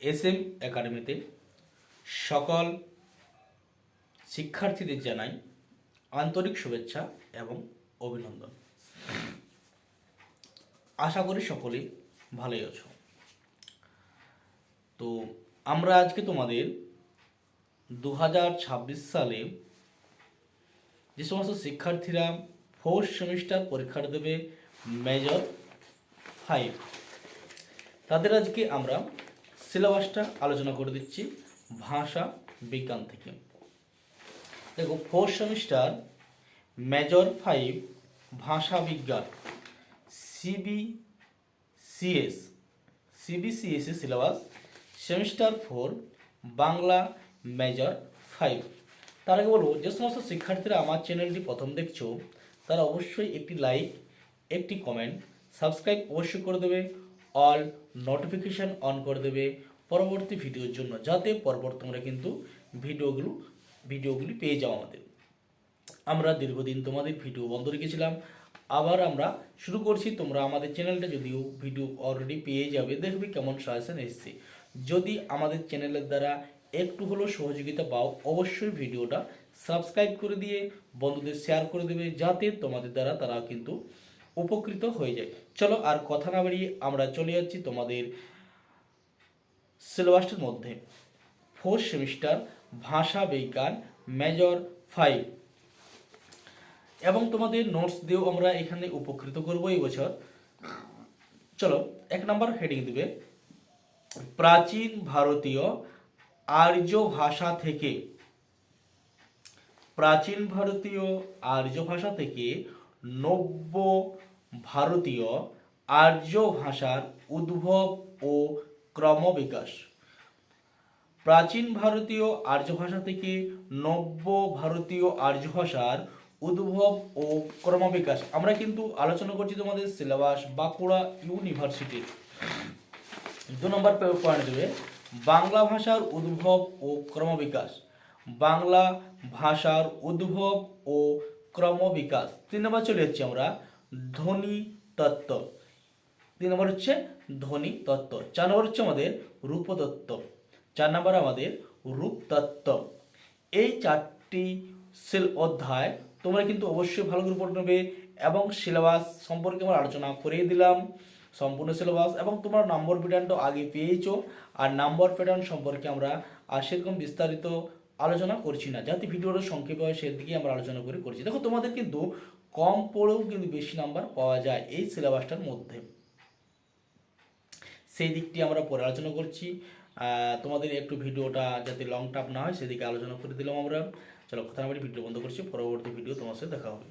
SM একাডেমিতে সকল শিক্ষার্থীদের জানাই আন্তরিক শুভেচ্ছা এবং অভিনন্দন। আশা করি সকলেই ভালোই আছো। তো আমরা আজকে তোমাদের 2026 সালে যে সমস্ত শিক্ষার্থীরা ফোর্থ সেমিস্টার পরীক্ষাটা দেবে মেজর 5, তাদের আজকে আমরা সিলেবাসটা আলোচনা করে দিচ্ছি ভাষা বিজ্ঞান থেকে। দেখো, ফোর্থ সেমিস্টার মেজর 5 ভাষা বিজ্ঞান CBCS syllabus semester 4 Bangla major 5। তার আগে বলবো, যে সমস্ত শিক্ষার্থীরা আমার চ্যানেলটি প্রথম দেখছো তারা অবশ্যই একটি লাইক, একটি কমেন্ট, সাবস্ক্রাইব অবশ্যই করে দেবে, অল নোটিফিকেশান অন করে দেবে পরবর্তী ভিডিওর জন্য, যাতে পরপর তোমরা কিন্তু ভিডিওগুলি পেয়ে যাও। আমরা দীর্ঘদিন তোমাদের ভিডিও বন্ধ রেখেছিলাম, আবার আমরা শুরু করছি। তোমরা আমাদের চ্যানেলটা যদিও ভিডিও অলরেডি পেয়ে যাবে, দেখবে কেমন সাজেশন এসছে। যদি আমাদের চ্যানেলের দ্বারা একটু হলেও সহযোগিতা পাও, অবশ্যই ভিডিওটা সাবস্ক্রাইব করে দিয়ে বন্ধুদের শেয়ার করে দেবে, যাতে তোমাদের দ্বারা তারা কিন্তু উপকৃত হয়ে যায়। চলো আর কথা না বাড়িয়ে আমরা চলে যাচ্ছি তোমাদের সিলেবাসটার মধ্যে। ফোর্থ সেমিস্টার ভাষা বিজ্ঞান মেজর 5 এবং তোমাদের নোটস দিয়েও আমরা এখানে উপকৃত করব এই বছর। চলো, 1 নম্বর হেডিং দিবে প্রাচীন ভারতীয় আর্য ভাষা থেকে। প্রাচীন ভারতীয় আর্য ভাষা থেকে নব্য ভারতীয় আর্য ভাষার উদ্ভব ও ক্রমবিকাশ। প্রাচীন ভারতীয় আর্য ভাষা থেকে নব্য ভারতীয় আর্য ভাষার উদ্ভব ও ক্রমবিকাশ। আমরা কিন্তু আলোচনা করছি তোমাদের সিলেবাস বাঁকুড়া ইউনিভার্সিটির। 2 নম্বর পয়েন্ট দেবে বাংলা ভাষার উদ্ভব ও ক্রমবিকাশ। বাংলা ভাষার উদ্ভব ও ক্রমবিকাশ। 3 নম্বর চলে যাচ্ছি আমরা ধ্বনি তত্ত্ব। 3 নম্বর হচ্ছে ধ্বনি তত্ত্ব। 4 নম্বর হচ্ছে আমাদের রূপতত্ত্ব। 4 নম্বর আমাদের রূপতত্ত্ব। এই 4টি অধ্যায় তোমরা কিন্তু অবশ্যই ভালো করে পড়ে নেবে, এবং সিলেবাস সম্পর্কে আমরা আলোচনা করেই দিলাম সম্পূর্ণ সিলেবাস, এবং তোমরা নম্বর প্যাটার্নটা আগে পেয়েছো। আর নম্বর প্যাটার্ন সম্পর্কে আমরা আর সেরকম বিস্তারিত আলোচনা করছি না, যাতে ভিডিওটা সংক্ষেপে হয় সেদিকে আমরা আলোচনা করছি। দেখো, তোমাদের কিন্তু কম পড়েও কিন্তু বেশি নাম্বার পাওয়া যায় এই সিলেবাসটার মধ্যে, সেই দিকটি আমরা পরে আলোচনা করছি। তোমাদের একটু ভিডিওটা যাতে লং টাপ না হয় সেদিকে আলোচনা করে দিলাম আমরা। চলো, কথা না বলি ভিডিও বন্ধ করছি, পরবর্তী ভিডিও তোমার সাথে দেখা হবে।